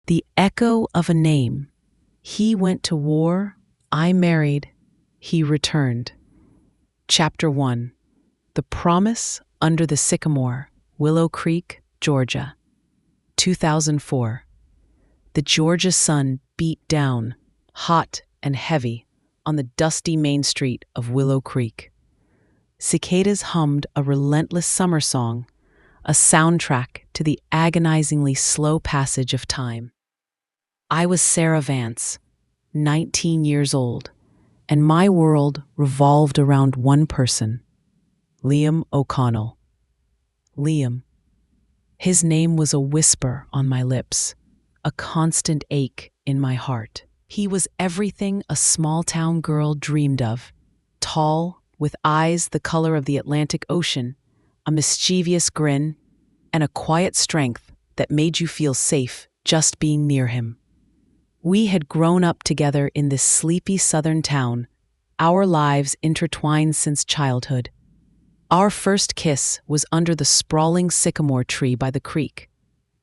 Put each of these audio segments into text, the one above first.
The echo of a name. He went to war, I married, he returned. Chapter 1. The Promise Under the Sycamore, Willow Creek, Georgia. 2004. The Georgia sun beat down, hot and heavy, on the dusty main street of Willow Creek. Cicadas hummed a relentless summer song, a soundtrack to the agonizingly slow passage of time. I was Sarah Vance, 19 years old, and my world revolved around one person, Liam O'Connell. Liam. His name was a whisper on my lips, a constant ache in my heart. He was everything a small-town girl dreamed of, tall, with eyes the color of the Atlantic Ocean, a mischievous grin, and a quiet strength that made you feel safe just being near him. We had grown up together in this sleepy southern town, our lives intertwined since childhood. Our first kiss was under the sprawling sycamore tree by the creek,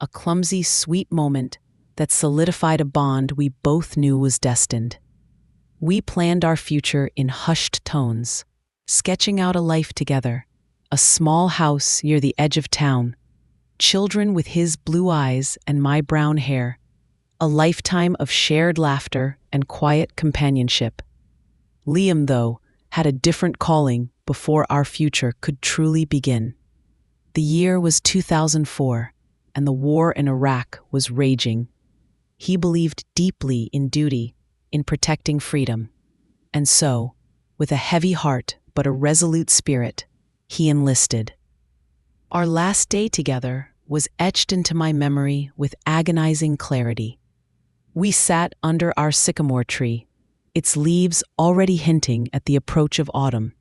a clumsy, sweet moment that solidified a bond we both knew was destined. We planned our future in hushed tones, sketching out a life together, a small house near the edge of town, children with his blue eyes and my brown hair, a lifetime of shared laughter and quiet companionship. Liam, though, had a different calling before our future could truly begin. The year was 2004, and the war in Iraq was raging. He believed deeply in duty, in protecting freedom. And so, with a heavy heart but a resolute spirit, he enlisted. Our last day together was etched into my memory with agonizing clarity. We sat under our sycamore tree, its leaves already hinting at the approach of autumn.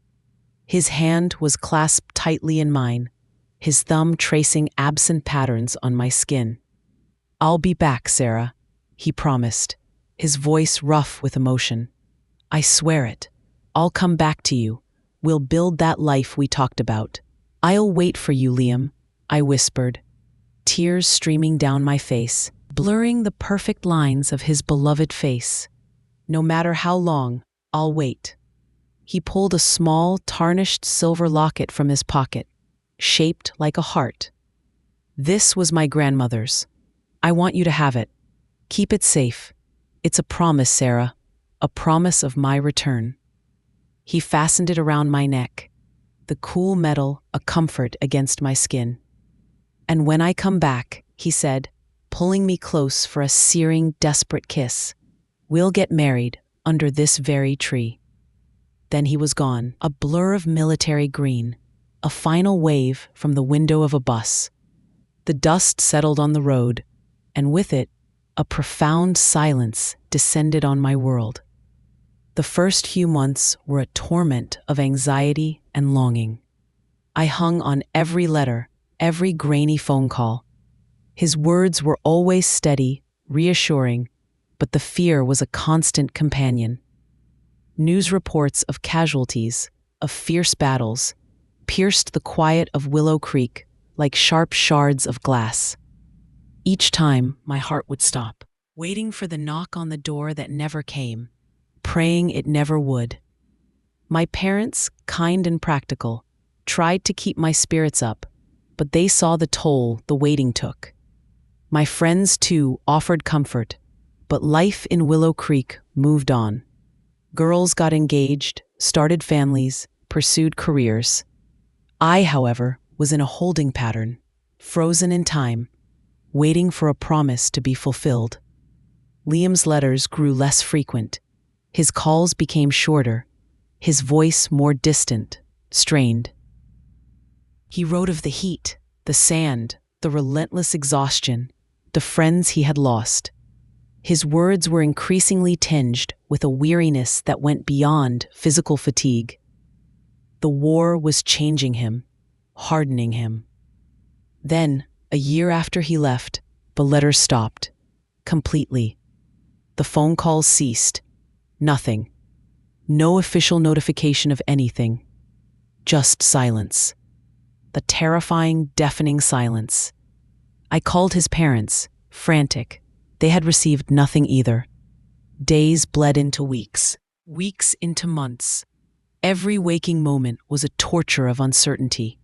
His hand was clasped tightly in mine, his thumb tracing absent patterns on my skin. "I'll be back, Sarah," he promised, his voice rough with emotion. "I swear it. I'll come back to you. We'll build that life we talked about. I'll wait for you, Liam," I whispered, tears streaming down my face, blurring the perfect lines of his beloved face. "No matter how long, I'll wait." He pulled a small, tarnished silver locket from his pocket, shaped like a heart. "This was my grandmother's. I want you to have it. Keep it safe. It's a promise, Sarah, a promise of my return." He fastened it around my neck, the cool metal a comfort against my skin. "And when I come back," he said, pulling me close for a searing, desperate kiss, "we'll get married under this very tree." Then he was gone, a blur of military green, a final wave from the window of a bus. The dust settled on the road, and with it, a profound silence descended on my world. The first few months were a torment of anxiety and longing. I hung on every letter, every grainy phone call. His words were always steady, reassuring, but the fear was a constant companion. News reports of casualties, of fierce battles, pierced the quiet of Willow Creek like sharp shards of glass. Each time, my heart would stop, waiting for the knock on the door that never came, praying it never would. My parents, kind and practical, tried to keep my spirits up, but they saw the toll the waiting took. My friends, too, offered comfort, but life in Willow Creek moved on. Girls got engaged, started families, pursued careers. I, however, was in a holding pattern, frozen in time, waiting for a promise to be fulfilled. Liam's letters grew less frequent. His calls became shorter, his voice more distant, strained. He wrote of the heat, the sand, the relentless exhaustion, the friends he had lost. His words were increasingly tinged with a weariness that went beyond physical fatigue. The war was changing him, hardening him. Then, a year after he left, the letters stopped, completely. The phone calls ceased. Nothing. No official notification of anything. Just silence. The terrifying, deafening silence. I called his parents, frantic. They had received nothing either. Days bled into weeks, weeks into months. Every waking moment was a torture of uncertainty.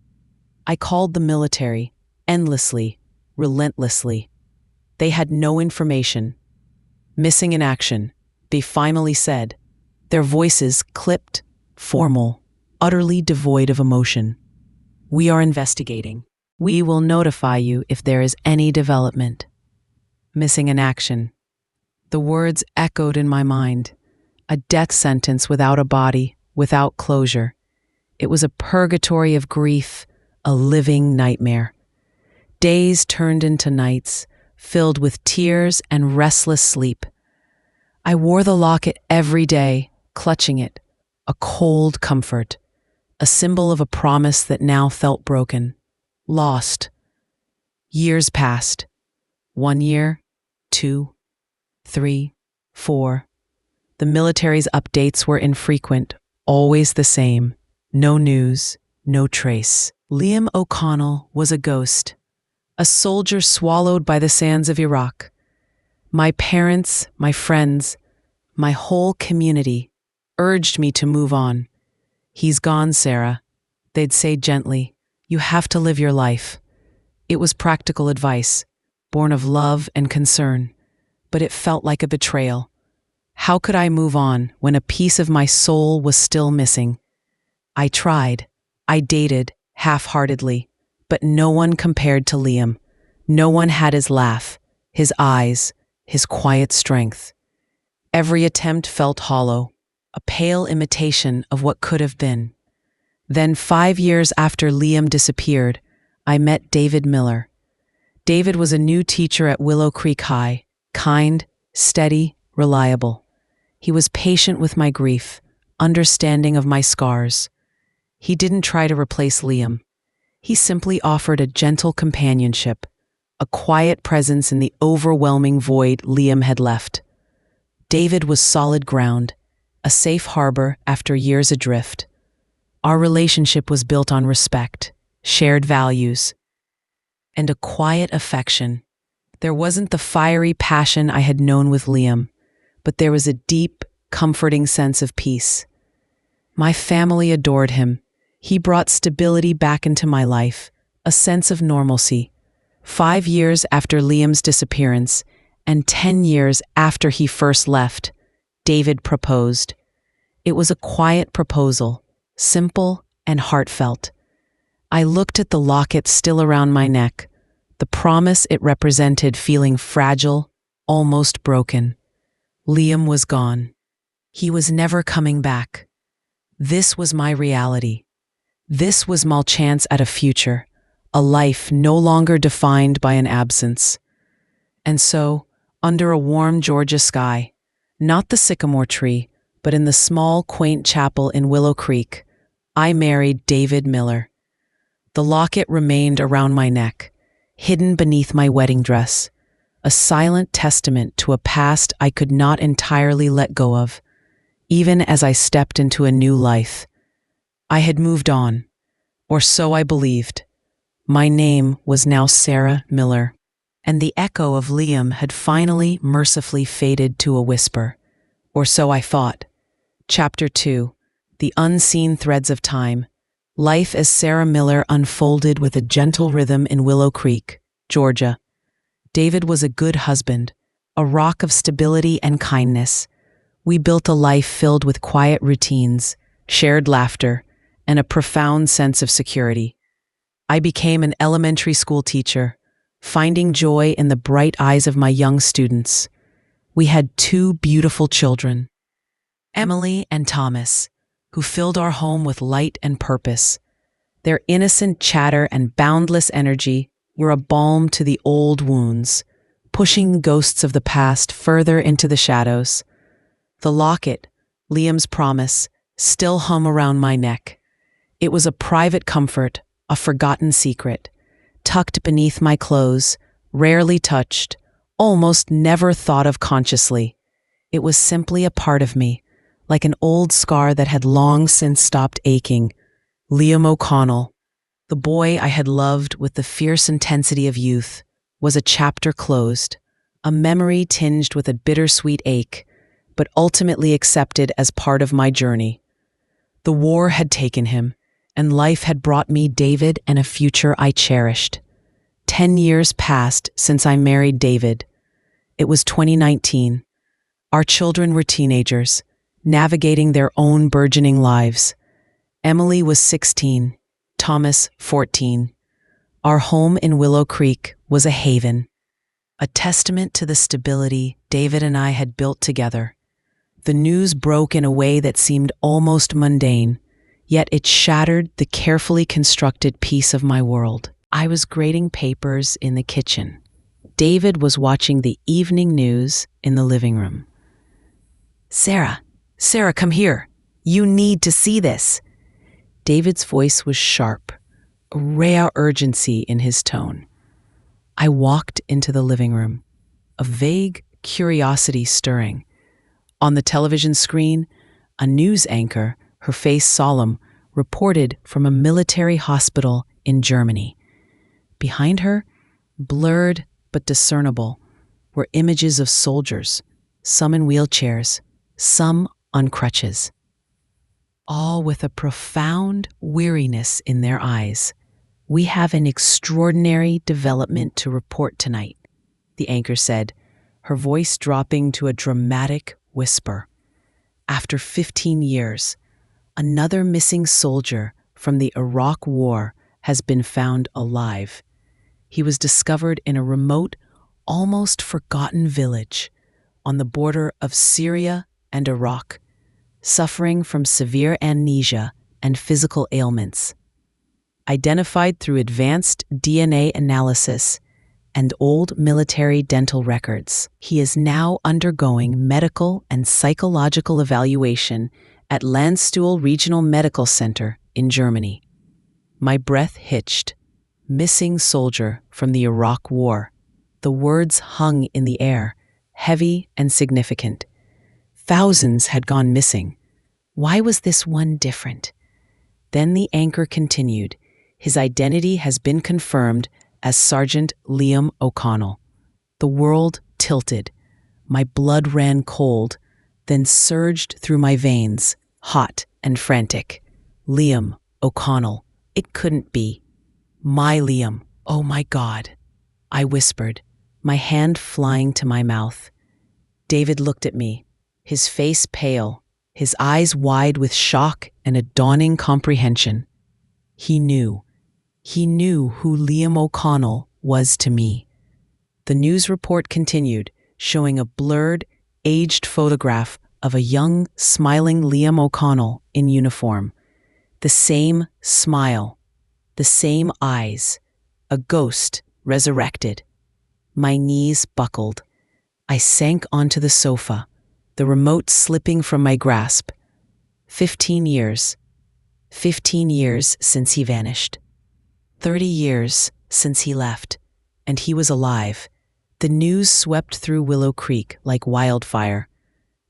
I called the military, endlessly, relentlessly. They had no information. Missing in action, they finally said, their voices clipped, formal, utterly devoid of emotion. We are investigating. We will notify you if there is any development. Missing in action. The words echoed in my mind. A death sentence without a body, without closure. It was a purgatory of grief, a living nightmare. Days turned into nights, filled with tears and restless sleep. I wore the locket every day, clutching it, a cold comfort, a symbol of a promise that now felt broken, lost. Years passed. 1 year, 2, 3, 4. The military's updates were infrequent, always the same. No news, no trace. Liam O'Connell was a ghost, a soldier swallowed by the sands of Iraq. My parents, my friends, my whole community urged me to move on. He's gone, Sarah, they'd say gently. You have to live your life. It was practical advice, born of love and concern, but it felt like a betrayal. How could I move on when a piece of my soul was still missing? I tried. I dated, half-heartedly, but no one compared to Liam. No one had his laugh, his eyes, his quiet strength. Every attempt felt hollow, a pale imitation of what could have been. Then 5 years after Liam disappeared, I met David Miller. David was a new teacher at Willow Creek High, kind, steady, reliable. He was patient with my grief, understanding of my scars. He didn't try to replace Liam. He simply offered a gentle companionship, a quiet presence in the overwhelming void Liam had left. David was solid ground, a safe harbor after years adrift. Our relationship was built on respect, shared values, and a quiet affection. There wasn't the fiery passion I had known with Liam, but there was a deep, comforting sense of peace. My family adored him. He brought stability back into my life, a sense of normalcy. 5 years after Liam's disappearance, and 10 years after he first left, David proposed. It was a quiet proposal, simple and heartfelt. I looked at the locket still around my neck, the promise it represented feeling fragile, almost broken. Liam was gone. He was never coming back. This was my reality. This was my chance at a future, a life no longer defined by an absence. And so, under a warm Georgia sky, not the sycamore tree, but in the small, quaint chapel in Willow Creek, I married David Miller. The locket remained around my neck, hidden beneath my wedding dress, a silent testament to a past I could not entirely let go of, even as I stepped into a new life. I had moved on, or so I believed. My name was now Sarah Miller, and the echo of Liam had finally mercifully faded to a whisper, or so I thought. Chapter 2, The Unseen Threads of Time. Life as Sarah Miller unfolded with a gentle rhythm in Willow Creek, Georgia. David was a good husband, a rock of stability and kindness. We built a life filled with quiet routines, shared laughter, and a profound sense of security. I became an elementary school teacher, finding joy in the bright eyes of my young students. We had 2 beautiful children, Emily and Thomas, who filled our home with light and purpose. Their innocent chatter and boundless energy were a balm to the old wounds, pushing ghosts of the past further into the shadows. The locket, Liam's promise, still hung around my neck. It was a private comfort, a forgotten secret, tucked beneath my clothes, rarely touched, almost never thought of consciously. It was simply a part of me, like an old scar that had long since stopped aching. Liam O'Connell, the boy I had loved with the fierce intensity of youth, was a chapter closed, a memory tinged with a bittersweet ache, but ultimately accepted as part of my journey. The war had taken him, and life had brought me David and a future I cherished. 10 years passed since I married David. It was 2019. Our children were teenagers, navigating their own burgeoning lives. Emily was 16, Thomas 14. Our home in Willow Creek was a haven, a testament to the stability David and I had built together. The news broke in a way that seemed almost mundane, yet it shattered the carefully constructed peace of my world. I was grading papers in the kitchen. David was watching the evening news in the living room. Sarah, come here. You need to see this. David's voice was sharp, a rare urgency in his tone. I walked into the living room, a vague curiosity stirring. On the television screen, a news anchor, her face solemn, reported from a military hospital in Germany. Behind her, blurred but discernible, were images of soldiers, some in wheelchairs, some on crutches, all with a profound weariness in their eyes. We have an extraordinary development to report tonight, the anchor said, her voice dropping to a dramatic whisper. After 15 years, another missing soldier from the Iraq War has been found alive. He was discovered in a remote, almost forgotten village on the border of Syria and Iraq, suffering from severe amnesia and physical ailments. Identified through advanced DNA analysis and old military dental records, he is now undergoing medical and psychological evaluation at Landstuhl Regional Medical Center in Germany. My breath hitched. Missing soldier from the Iraq War. The words hung in the air, heavy and significant. Thousands had gone missing. Why was this one different? Then the anchor continued. His identity has been confirmed as Sergeant Liam O'Connell. The world tilted. My blood ran cold, then surged through my veins, hot and frantic. Liam O'Connell. It couldn't be. My Liam. Oh my God. I whispered, my hand flying to my mouth. David looked at me, his face pale, his eyes wide with shock and a dawning comprehension. He knew who Liam O'Connell was to me. The news report continued, showing a blurred, aged photograph of a young, smiling Liam O'Connell in uniform. The same smile, the same eyes, a ghost resurrected. My knees buckled. I sank onto the sofa, the remote slipping from my grasp. 15 years. 15 years since he vanished. 30 years since he left, and he was alive. The news swept through Willow Creek like wildfire.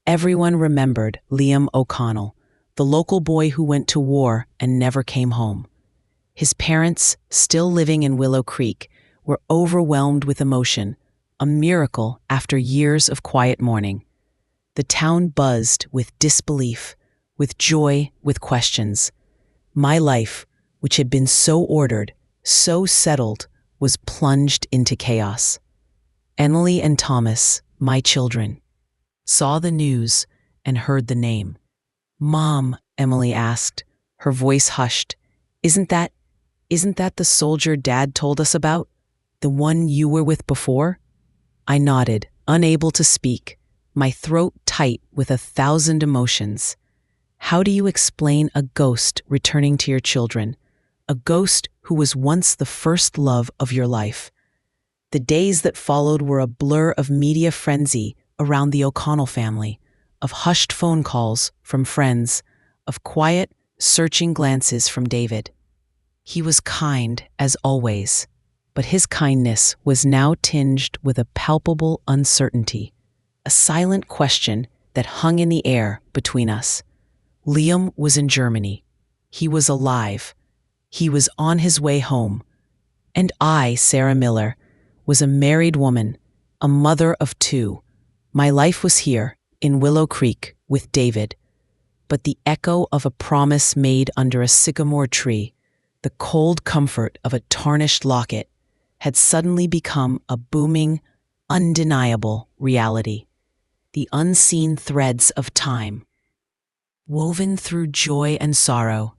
Everyone remembered Liam O'Connell, the local boy who went to war and never came home. His parents, still living in Willow Creek, were overwhelmed with emotion, a miracle after years of quiet mourning. The town buzzed with disbelief, with joy, with questions. My life, which had been so ordered, so settled, was plunged into chaos. Emily and Thomas, my children, saw the news and heard the name. "Mom," Emily asked, her voice hushed, Isn't that the soldier Dad told us about? The one you were with before?" I nodded, unable to speak, my throat tight with 1,000 emotions. How do you explain a ghost returning to your children? A ghost who was once the first love of your life. The days that followed were a blur of media frenzy around the O'Connell family, of hushed phone calls from friends, of quiet, searching glances from David. He was kind, as always, but his kindness was now tinged with a palpable uncertainty, a silent question that hung in the air between us. Liam was in Germany. He was alive. He was on his way home. And I, Sarah Miller, was a married woman, a mother of two. My life was here, in Willow Creek, with David. But the echo of a promise made under a sycamore tree, the cold comfort of a tarnished locket, had suddenly become a booming, undeniable reality. The unseen threads of time, woven through joy and sorrow,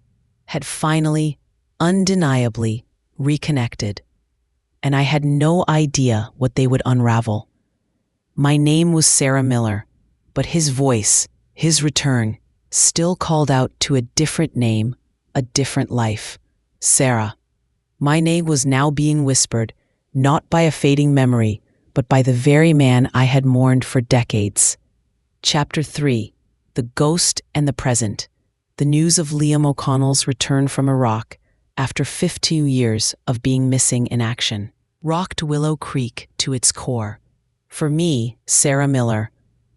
had finally, undeniably, reconnected, and I had no idea what they would unravel. My name was Sarah Miller, but his voice, his return, still called out to a different name, a different life. Sarah. My name was now being whispered, not by a fading memory, but by the very man I had mourned for decades. Chapter 3. The Ghost and the Present. The news of Liam O'Connell's return from Iraq, after 15 years of being missing in action, rocked Willow Creek to its core. For me, Sarah Miller,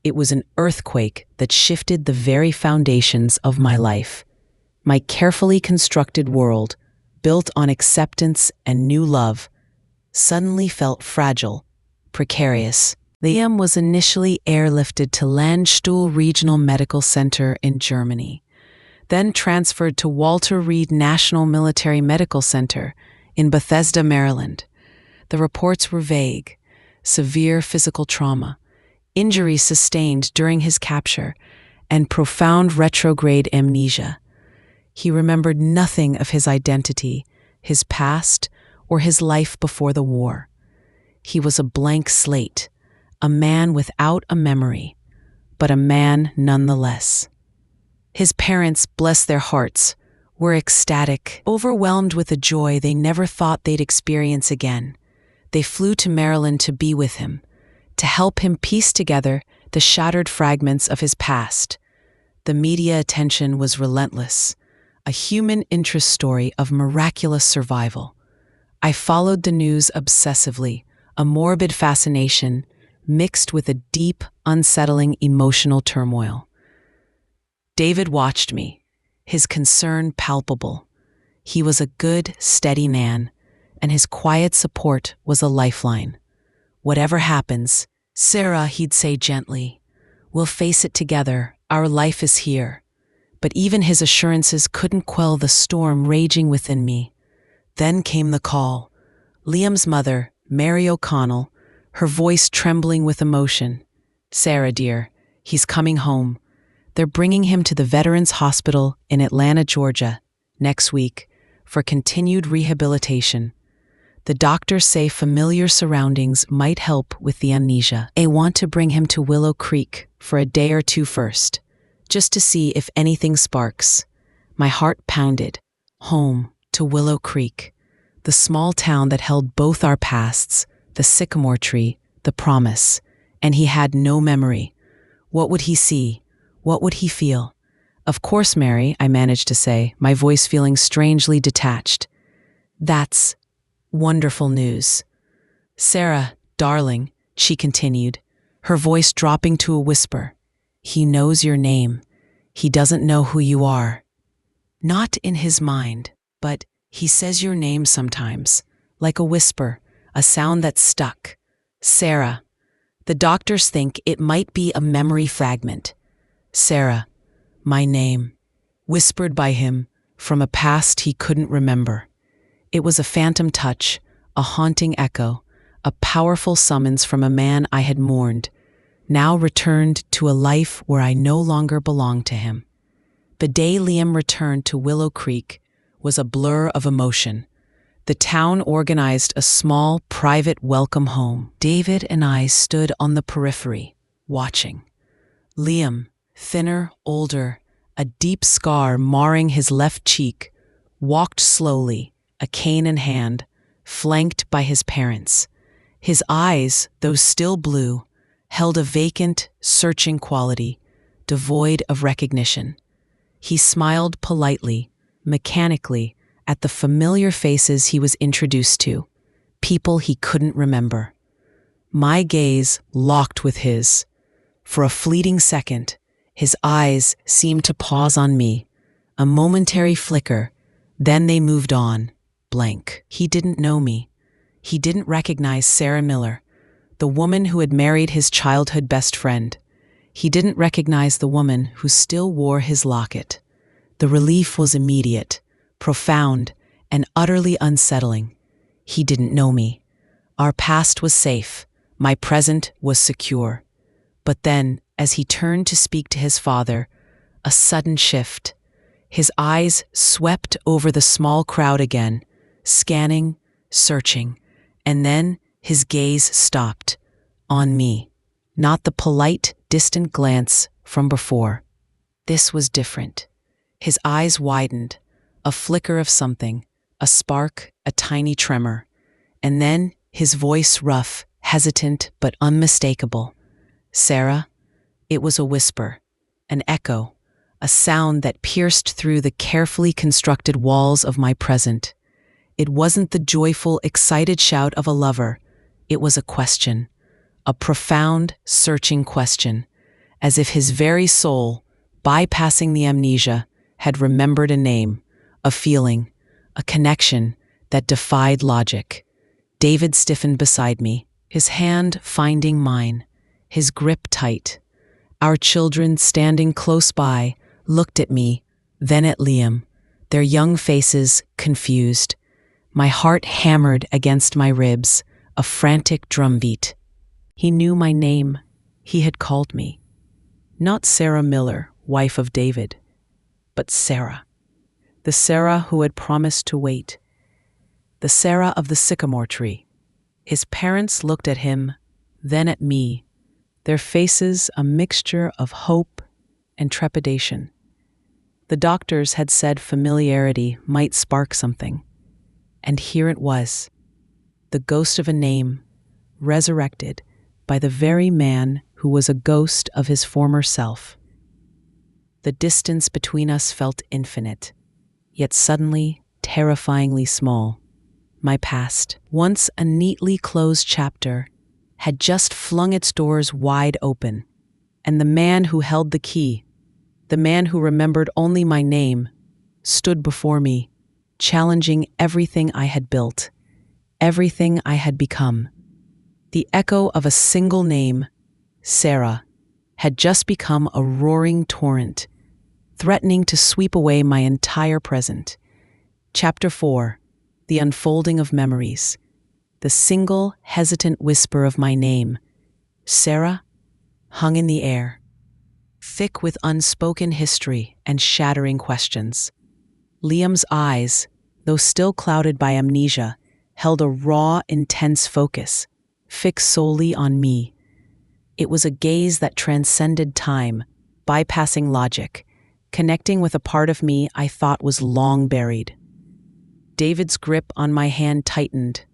it was an earthquake that shifted the very foundations of my life. My carefully constructed world, built on acceptance and new love, suddenly felt fragile, precarious. Liam was initially airlifted to Landstuhl Regional Medical Center in Germany, then transferred to Walter Reed National Military Medical Center in Bethesda, Maryland. The reports were vague: severe physical trauma, injuries sustained during his capture, and profound retrograde amnesia. He remembered nothing of his identity, his past, or his life before the war. He was a blank slate, a man without a memory, but a man nonetheless. His parents, bless their hearts, were ecstatic, overwhelmed with a joy they never thought they'd experience again. They flew to Maryland to be with him, to help him piece together the shattered fragments of his past. The media attention was relentless, a human interest story of miraculous survival. I followed the news obsessively, a morbid fascination mixed with a deep, unsettling emotional turmoil. David watched me, his concern palpable. He was a good, steady man, and his quiet support was a lifeline. Whatever happens, Sarah, he'd say gently, we'll face it together, our life is here. But even his assurances couldn't quell the storm raging within me. Then came the call. Liam's mother, Mary O'Connell, her voice trembling with emotion. Sarah, dear, he's coming home. They're bringing him to the Veterans Hospital in Atlanta, Georgia, next week for continued rehabilitation. The doctors say familiar surroundings might help with the amnesia. They want to bring him to Willow Creek for a day or two first, just to see if anything sparks. My heart pounded. Home to Willow Creek, the small town that held both our pasts, the sycamore tree, the promise, and he had no memory. What would he see? What would he feel? Of course, Mary, I managed to say, my voice feeling strangely detached. That's wonderful news. Sarah, darling, she continued, her voice dropping to a whisper. He knows your name. He doesn't know who you are. Not in his mind, but he says your name sometimes, like a whisper, a sound that's stuck. Sarah. The doctors think it might be a memory fragment. Sarah, my name, whispered by him from a past he couldn't remember. It was a phantom touch, a haunting echo, a powerful summons from a man I had mourned, now returned to a life where I no longer belonged to him. The day Liam returned to Willow Creek was a blur of emotion. The town organized a small, private welcome home. David and I stood on the periphery, watching. Liam, thinner, older, a deep scar marring his left cheek, walked slowly, a cane in hand, flanked by his parents. His eyes, though still blue, held a vacant, searching quality, devoid of recognition. He smiled politely, mechanically, at the familiar faces he was introduced to, people he couldn't remember. My gaze locked with his. For a fleeting second, his eyes seemed to pause on me, a momentary flicker, then they moved on, blank. He didn't know me. He didn't recognize Sarah Miller, the woman who had married his childhood best friend. He didn't recognize the woman who still wore his locket. The relief was immediate, profound, and utterly unsettling. He didn't know me. Our past was safe. My present was secure. But then, as he turned to speak to his father, a sudden shift. His eyes swept over the small crowd again, scanning, searching, and then his gaze stopped on me, not the polite, distant glance from before. This was different. His eyes widened, a flicker of something, a spark, a tiny tremor, and then his voice rough, hesitant but unmistakable. "Sarah?" It was a whisper, an echo, a sound that pierced through the carefully constructed walls of my present. It wasn't the joyful, excited shout of a lover. It was a question, a profound, searching question, as if his very soul, bypassing the amnesia, had remembered a name, a feeling, a connection that defied logic. David stiffened beside me, his hand finding mine, his grip tight. Our children, standing close by, looked at me, then at Liam, their young faces confused. My heart hammered against my ribs, a frantic drumbeat. He knew my name. He had called me. Not Sarah Miller, wife of David, but Sarah. The Sarah who had promised to wait. The Sarah of the sycamore tree. His parents looked at him, then at me, their faces a mixture of hope and trepidation. The doctors had said familiarity might spark something. And here it was, the ghost of a name, resurrected by the very man who was a ghost of his former self. The distance between us felt infinite, yet suddenly terrifyingly small. My past, once a neatly closed chapter, had just flung its doors wide open, and the man who held the key, the man who remembered only my name, stood before me, challenging everything I had built, everything I had become. The echo of a single name, Sarah, had just become a roaring torrent, threatening to sweep away my entire present. Chapter 4. The unfolding of memories. The single, hesitant whisper of my name, Sarah, hung in the air, thick with unspoken history and shattering questions. Liam's eyes, though still clouded by amnesia, held a raw, intense focus, fixed solely on me. It was a gaze that transcended time, bypassing logic, connecting with a part of me I thought was long buried. David's grip on my hand tightened,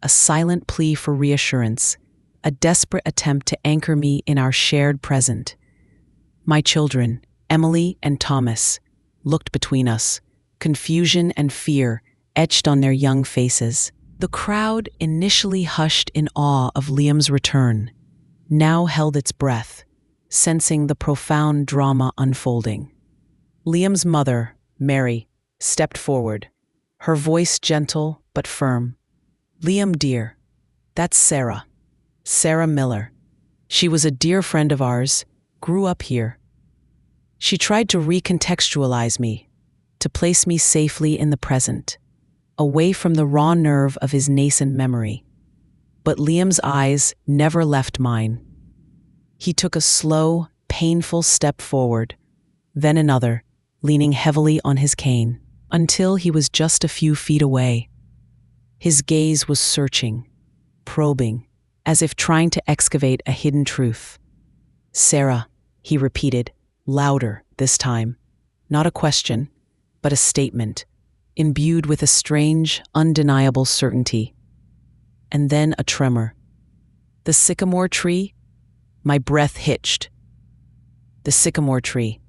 a silent plea for reassurance, a desperate attempt to anchor me in our shared present. My children, Emily and Thomas, looked between us, confusion and fear etched on their young faces. The crowd, initially hushed in awe of Liam's return, now held its breath, sensing the profound drama unfolding. Liam's mother, Mary, stepped forward, her voice gentle but firm. "Liam, dear, that's Sarah. Sarah Miller. She was a dear friend of ours, grew up here." She tried to recontextualize me, to place me safely in the present, away from the raw nerve of his nascent memory. But Liam's eyes never left mine. He took a slow, painful step forward, then another, leaning heavily on his cane, until he was just a few feet away. His gaze was searching, probing, as if trying to excavate a hidden truth. "Sarah," he repeated, louder this time. Not a question, but a statement, imbued with a strange, undeniable certainty. And then a tremor. The sycamore tree? My breath hitched. The sycamore tree.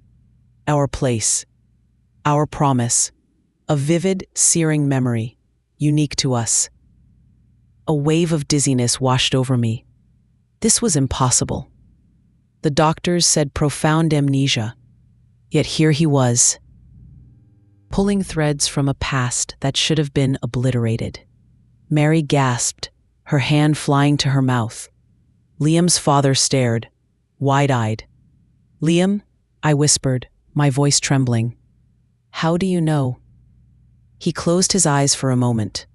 Our place. Our promise. A vivid, searing memory, unique to us. A wave of dizziness washed over me. This was impossible. The doctors said profound amnesia, yet here he was, pulling threads from a past that should have been obliterated. Mary gasped, her hand flying to her mouth. Liam's father stared, wide-eyed. "Liam," I whispered, my voice trembling. "How do you know?" He closed his eyes for a moment,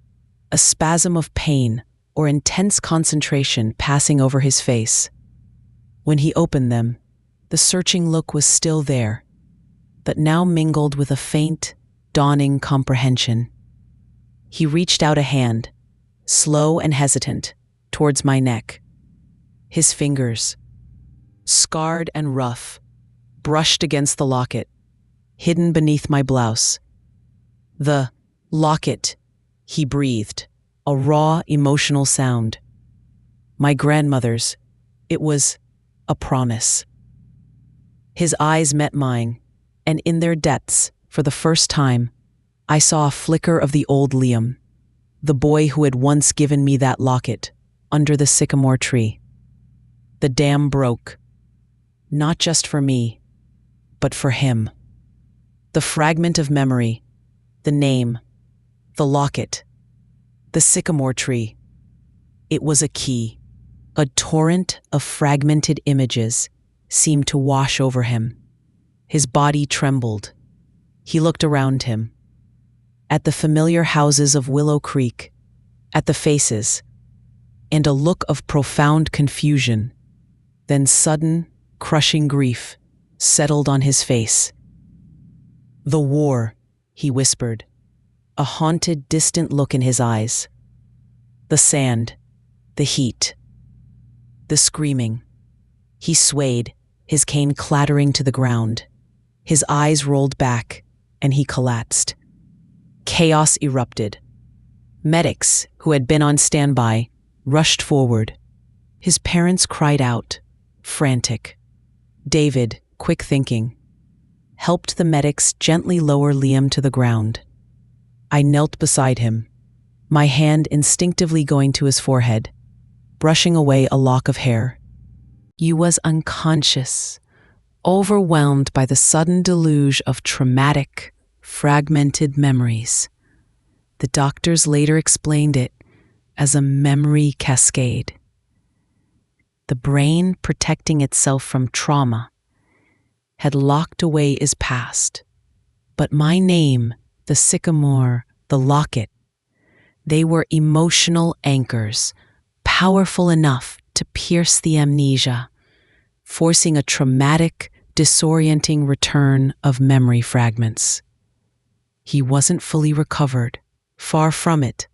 a spasm of pain or intense concentration passing over his face. When he opened them, the searching look was still there, but now mingled with a faint, dawning comprehension. He reached out a hand, slow and hesitant, towards my neck. His fingers, scarred and rough, brushed against the locket, hidden beneath my blouse. "The locket," he breathed, a raw, emotional sound. "My grandmother's. It was a promise." His eyes met mine, and in their depths, for the first time, I saw a flicker of the old Liam, the boy who had once given me that locket, under the sycamore tree. The dam broke, not just for me, but for him. The fragment of memory, the name, the locket, the sycamore tree. It was a key. A torrent of fragmented images seemed to wash over him. His body trembled. He looked around him, at the familiar houses of Willow Creek, at the faces, and a look of profound confusion, then sudden, crushing grief settled on his face. "The war," he whispered, a haunted, distant look in his eyes. "The sand, the heat, the screaming." He swayed, his cane clattering to the ground. His eyes rolled back, and he collapsed. Chaos erupted. Medics, who had been on standby, rushed forward. His parents cried out, frantic. David, quick thinking, helped the medics gently lower Liam to the ground. I knelt beside him, my hand instinctively going to his forehead, brushing away a lock of hair. "You was unconscious, overwhelmed by the sudden deluge of traumatic, fragmented memories. The doctors later explained it as a memory cascade. The brain, protecting itself from trauma, had locked away his past. But my name, the sycamore, the locket, they were emotional anchors, powerful enough to pierce the amnesia, forcing a traumatic, disorienting return of memory fragments. He wasn't fully recovered, far from it,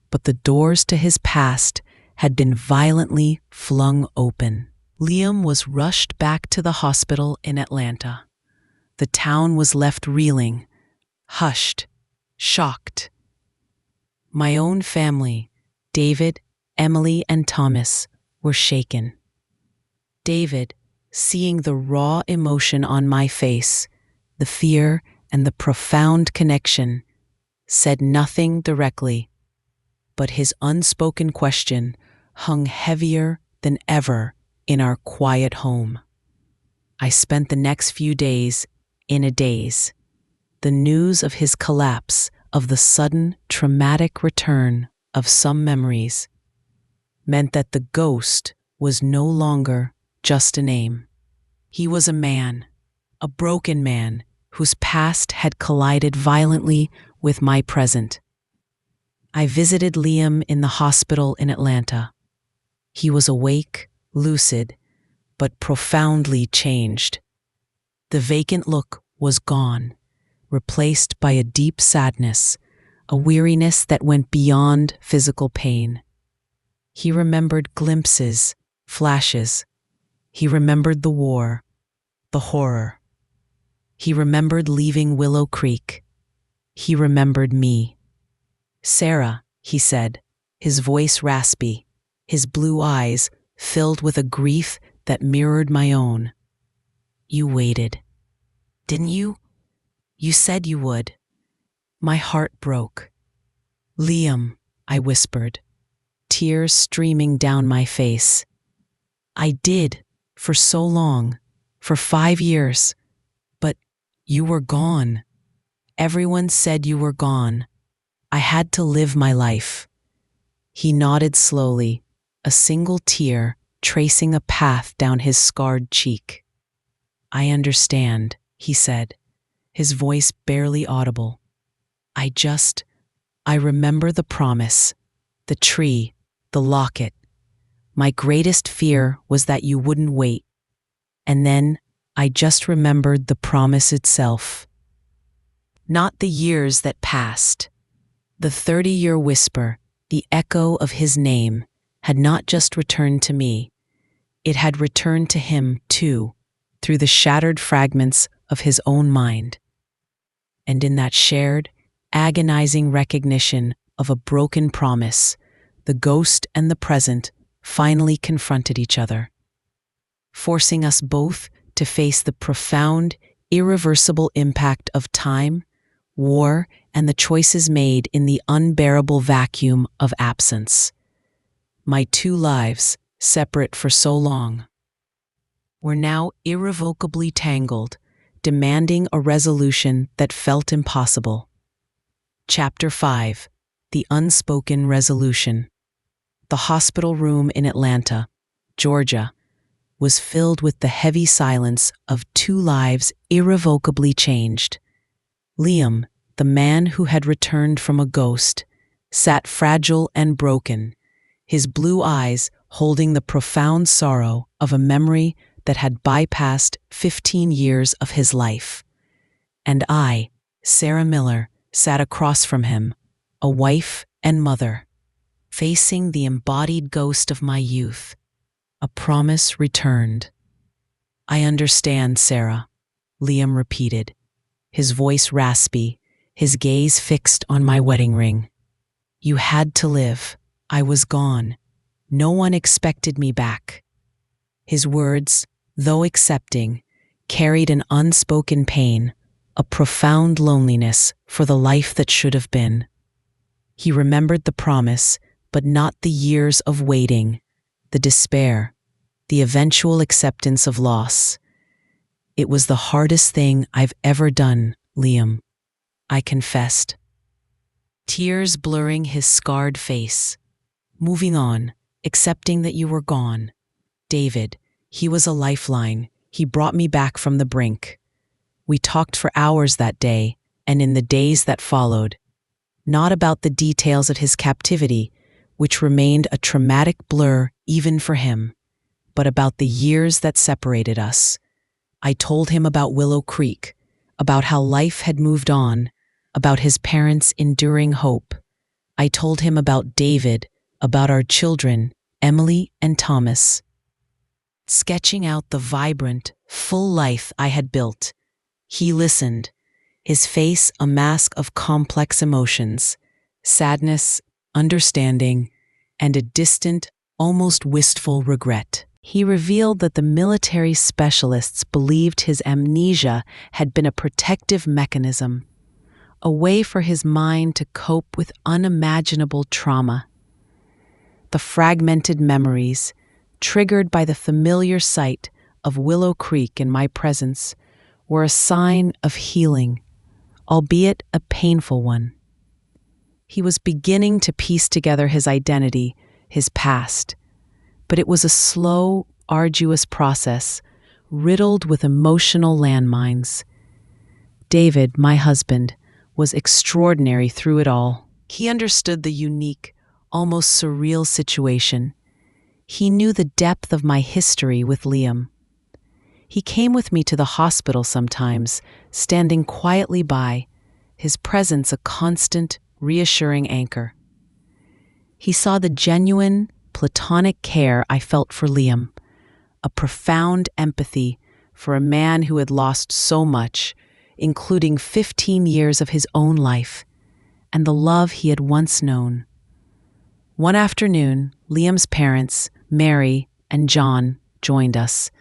but the doors to his past had been violently flung open. Liam was rushed back to the hospital in Atlanta. The town was left reeling, hushed, shocked. My own family, David, Emily, and Thomas, were shaken. David, seeing the raw emotion on my face, the fear and the profound connection, said nothing directly, but his unspoken question hung heavier than ever in our quiet home. I spent the next few days in a daze. The news of his collapse, of the sudden traumatic return of some memories, meant that the ghost was no longer just a name. He was a man, a broken man whose past had collided violently with my present. I visited Liam in the hospital in Atlanta. He was awake, lucid, but profoundly changed. The vacant look was gone, replaced by a deep sadness, a weariness that went beyond physical pain. He remembered glimpses, flashes. He remembered the war, the horror. He remembered leaving Willow Creek. He remembered me. "Sarah," he said, his voice raspy, his blue eyes filled with a grief that mirrored my own. "You waited, didn't you? You said you would." My heart broke. "Liam," I whispered, tears streaming down my face. "I did, for so long, for 5 years, but you were gone. Everyone said you were gone. I had to live my life." He nodded slowly, a single tear tracing a path down his scarred cheek. "I understand," he said, his voice barely audible. I remember the promise, the tree, the locket. My greatest fear was that you wouldn't wait. And then I just remembered the promise itself. Not the years that passed. The 30-year whisper, the echo of his name, had not just returned to me. It had returned to him, too, through the shattered fragments of his own mind. And in that shared, agonizing recognition of a broken promise, the ghost and the present finally confronted each other, forcing us both to face the profound, irreversible impact of time, war, and the choices made in the unbearable vacuum of absence. My two lives, separate for so long, were now irrevocably tangled, demanding a resolution that felt impossible. Chapter 5: The Unspoken Resolution. The hospital room in Atlanta, Georgia, was filled with the heavy silence of two lives irrevocably changed. Liam, the man who had returned from a ghost, sat fragile and broken, his blue eyes holding the profound sorrow of a memory that had bypassed 15 years of his life. And I, Sarah Miller, sat across from him, a wife and mother, facing the embodied ghost of my youth. A promise returned. "I understand, Sarah," Liam repeated, his voice raspy, his gaze fixed on my wedding ring. "You had to live. I was gone. No one expected me back." His words, though accepting, carried an unspoken pain, a profound loneliness for the life that should have been. He remembered the promise, but not the years of waiting, the despair, the eventual acceptance of loss. "It was the hardest thing I've ever done, Liam," I confessed, tears blurring his scarred face. "Moving on, accepting that you were gone. David, he was a lifeline. He brought me back from the brink. We talked for hours that day, and in the days that followed. Not about the details of his captivity, which remained a traumatic blur even for him, but about the years that separated us. I told him about Willow Creek, about how life had moved on, about his parents' enduring hope. I told him about David, about our children, Emily and Thomas. Sketching out the vibrant, full life I had built. He listened, his face a mask of complex emotions, sadness, understanding, and a distant, almost wistful regret. He revealed that the military specialists believed his amnesia had been a protective mechanism, a way for his mind to cope with unimaginable trauma. The fragmented memories, triggered by the familiar sight of Willow Creek in my presence, were a sign of healing, albeit a painful one. He was beginning to piece together his identity, his past, but it was a slow, arduous process, riddled with emotional landmines. David, my husband, was extraordinary through it all. He understood the unique, almost surreal situation. He knew the depth of my history with Liam. He came with me to the hospital sometimes, standing quietly by, his presence a constant, reassuring anchor. He saw the genuine, platonic care I felt for Liam, a profound empathy for a man who had lost so much, including 15 years of his own life, and the love he had once known. One afternoon, Liam's parents, Mary and John, joined us.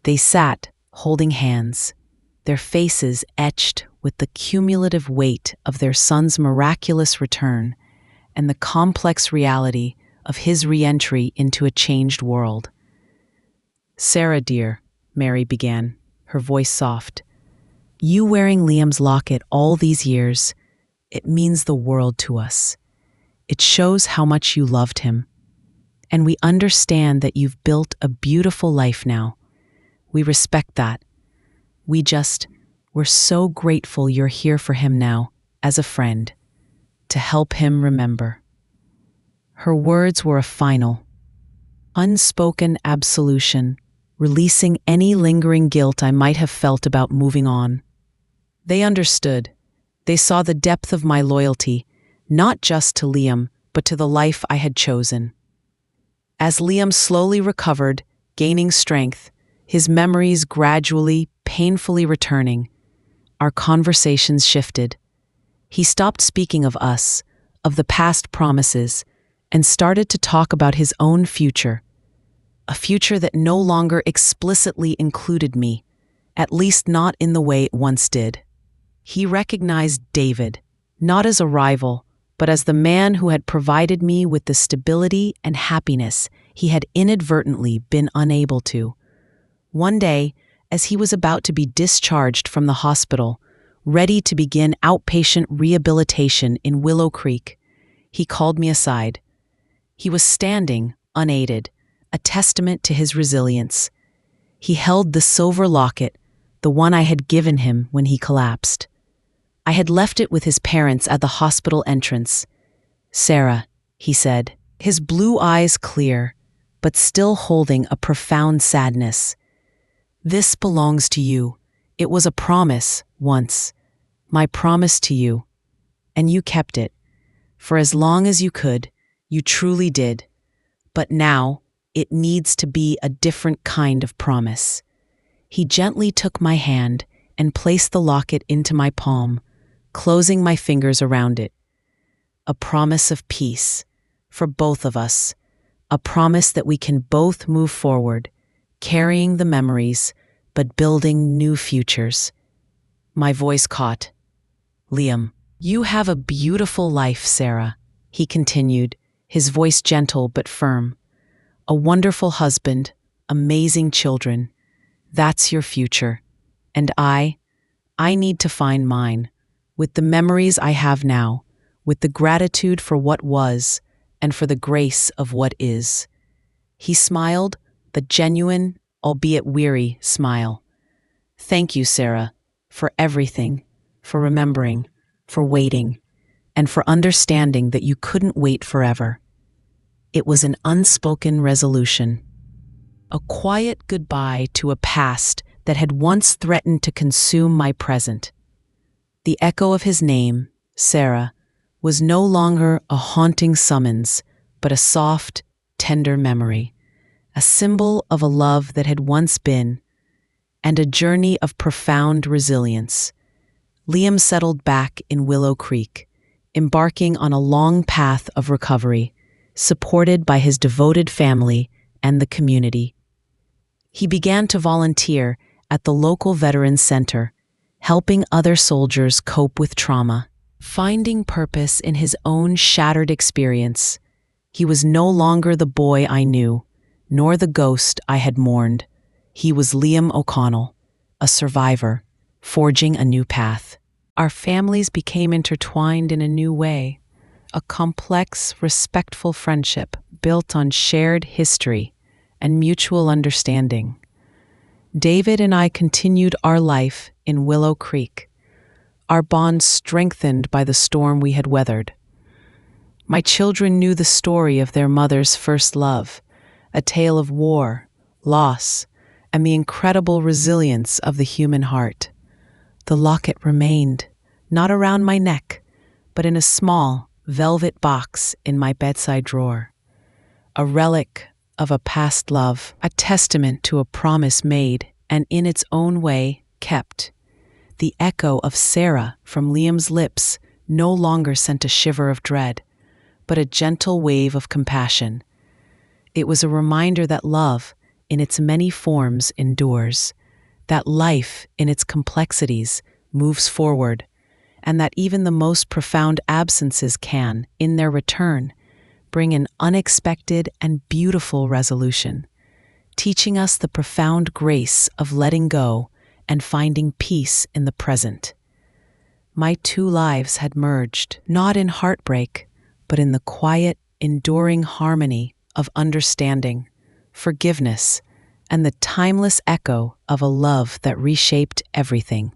They sat, holding hands, their faces etched with the cumulative weight of their son's miraculous return and the complex reality of his re-entry into a changed world. "Sarah, dear," Mary began, her voice soft, "you wearing Liam's locket all these years, it means the world to us. It shows how much you loved him. and we understand that you've built a beautiful life now. We respect that. We're so grateful you're here for him now, as a friend, to help him remember." Her words were a final, unspoken absolution, releasing any lingering guilt I might have felt about moving on. They understood. They saw the depth of my loyalty, not just to Liam, but to the life I had chosen. As Liam slowly recovered, gaining strength, his memories gradually, painfully returning, our conversations shifted. He stopped speaking of us, of the past promises, and started to talk about his own future, a future that no longer explicitly included me, at least not in the way it once did. He recognized David, not as a rival, but as the man who had provided me with the stability and happiness he had inadvertently been unable to. One day, as he was about to be discharged from the hospital, ready to begin outpatient rehabilitation in Willow Creek, he called me aside. He was standing, unaided, a testament to his resilience. He held the silver locket, the one I had given him when he collapsed. I had left it with his parents at the hospital entrance. "Sarah," he said, his blue eyes clear, but still holding a profound sadness. "This belongs to you. It was a promise, once. My promise to you. And you kept it. For as long as you could, you truly did. But now, it needs to be a different kind of promise." He gently took my hand and placed the locket into my palm, closing my fingers around it. A promise of peace, for both of us. A promise that we can both move forward, carrying the memories, but building new futures. My voice caught. "Liam, you have a beautiful life, Sarah," he continued, his voice gentle but firm. "A wonderful husband, amazing children. That's your future. And I need to find mine, with the memories I have now, with the gratitude for what was, and for the grace of what is." He smiled, the genuine, albeit weary, smile. "Thank you, Sarah, for everything, for remembering, for waiting, and for understanding that you couldn't wait forever." It was an unspoken resolution, a quiet goodbye to a past that had once threatened to consume my present. The echo of his name, Sarah, was no longer a haunting summons, but a soft, tender memory, a symbol of a love that had once been, and a journey of profound resilience. Liam settled back in Willow Creek, embarking on a long path of recovery, supported by his devoted family and the community. He began to volunteer at the local Veterans Center, helping other soldiers cope with trauma. Finding purpose in his own shattered experience, he was no longer the boy I knew, nor the ghost I had mourned. He was Liam O'Connell, a survivor, forging a new path. Our families became intertwined in a new way, a complex, respectful friendship built on shared history and mutual understanding. David and I continued our life in Willow Creek, our bond strengthened by the storm we had weathered. My children knew the story of their mother's first love, a tale of war, loss, and the incredible resilience of the human heart. The locket remained, not around my neck, but in a small, velvet box in my bedside drawer. A relic of a past love, a testament to a promise made and in its own way kept. The echo of Sarah from Liam's lips no longer sent a shiver of dread, but a gentle wave of compassion. It was a reminder that love, in its many forms, endures, that life, in its complexities, moves forward, and that even the most profound absences can, in their return, bring an unexpected and beautiful resolution, teaching us the profound grace of letting go and finding peace in the present. My two lives had merged, not in heartbreak, but in the quiet, enduring harmony of understanding, forgiveness, and the timeless echo of a love that reshaped everything.